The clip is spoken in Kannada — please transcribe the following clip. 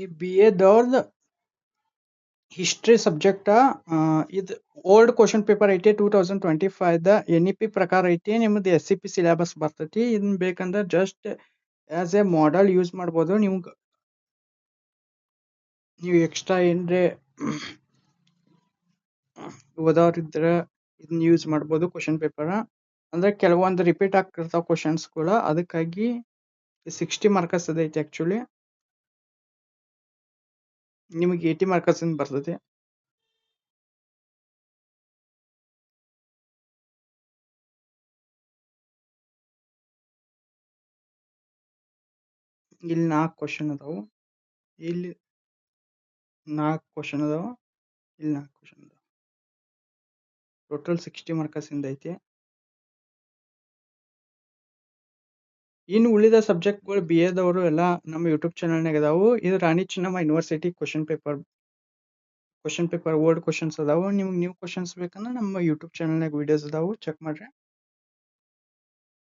ಈ BA ದವ್ರದ್ ಹಿಸ್ಟ್ರಿ ಸಬ್ಜೆಕ್ಟ್ ಇದು ಓಲ್ಡ್ ಕ್ವಶನ್ ಪೇಪರ್ ಐತಿ 2025 ದ NEP ಪ್ರಕಾರ ಐತಿ. ನಿಮ್ದು SCP ಸಿಲೆಬಸ್ ಬರ್ತೈತಿ. ಇದನ್ನ ಬೇಕಂದ್ರೆ just as A model use ಮಾಡ್ಬೋದು. ನೀವು ಎಕ್ಸ್ಟ್ರಾ ಏನ್ರೆ ಓದೋರಿದ್ರ ಇದನ್ನ ಯೂಸ್ ಮಾಡ್ಬೋದು. ಕ್ವಶನ್ ಪೇಪರ್ ಅಂದ್ರೆ ಕೆಲವೊಂದು ರಿಪೀಟ್ ಆಗ್ತಿರ್ತಾವ ಕ್ವಶನ್ಸ್ಗಳು, ಅದಕ್ಕಾಗಿ 60 ಮಾರ್ಕಸ್ ಐತಿ. ಆಕ್ಚುಲಿ ನಿಮಗೆ 80 ಮಾರ್ಕಸ್ ಬರ್ತೈತಿ. ಇಲ್ಲಿ 4 ಕ್ವಶನ್ ಅದಾವು. ಇಲ್ಲಿ 4 ಕ್ವಶನ್ ಅದಾವ. ಇಲ್ಲಿ 4 ಕ್ವಶನ್ ಅದಾವ. ಟೋಟಲ್ 60 ಮಾರ್ಕಸ್ ಐತಿ. ಇನ್ನು ಉಳಿದ ಸಬ್ಜೆಕ್ಟ್ಗಳು BA ದವರು ಎಲ್ಲ ನಮ್ಮ ಯೂಟ್ಯೂಬ್ ಚಾನಲ್ನಾಗ ಅದಾವು. ಇದು Rani Chennamma university question paper old questions ಅದಾವು. ನಿಮ್ಗೆ ನ್ಯೂ ಕ್ವಶನ್ಸ್ ಬೇಕಂದ್ರೆ ನಮ್ಮ ಯೂಟ್ಯೂಬ್ ಚಾನಲ್ನಾಗ ವಿಡಿಯೋಸ್ ಅದಾವು, ಚೆಕ್ ಮಾಡ್ರಿ.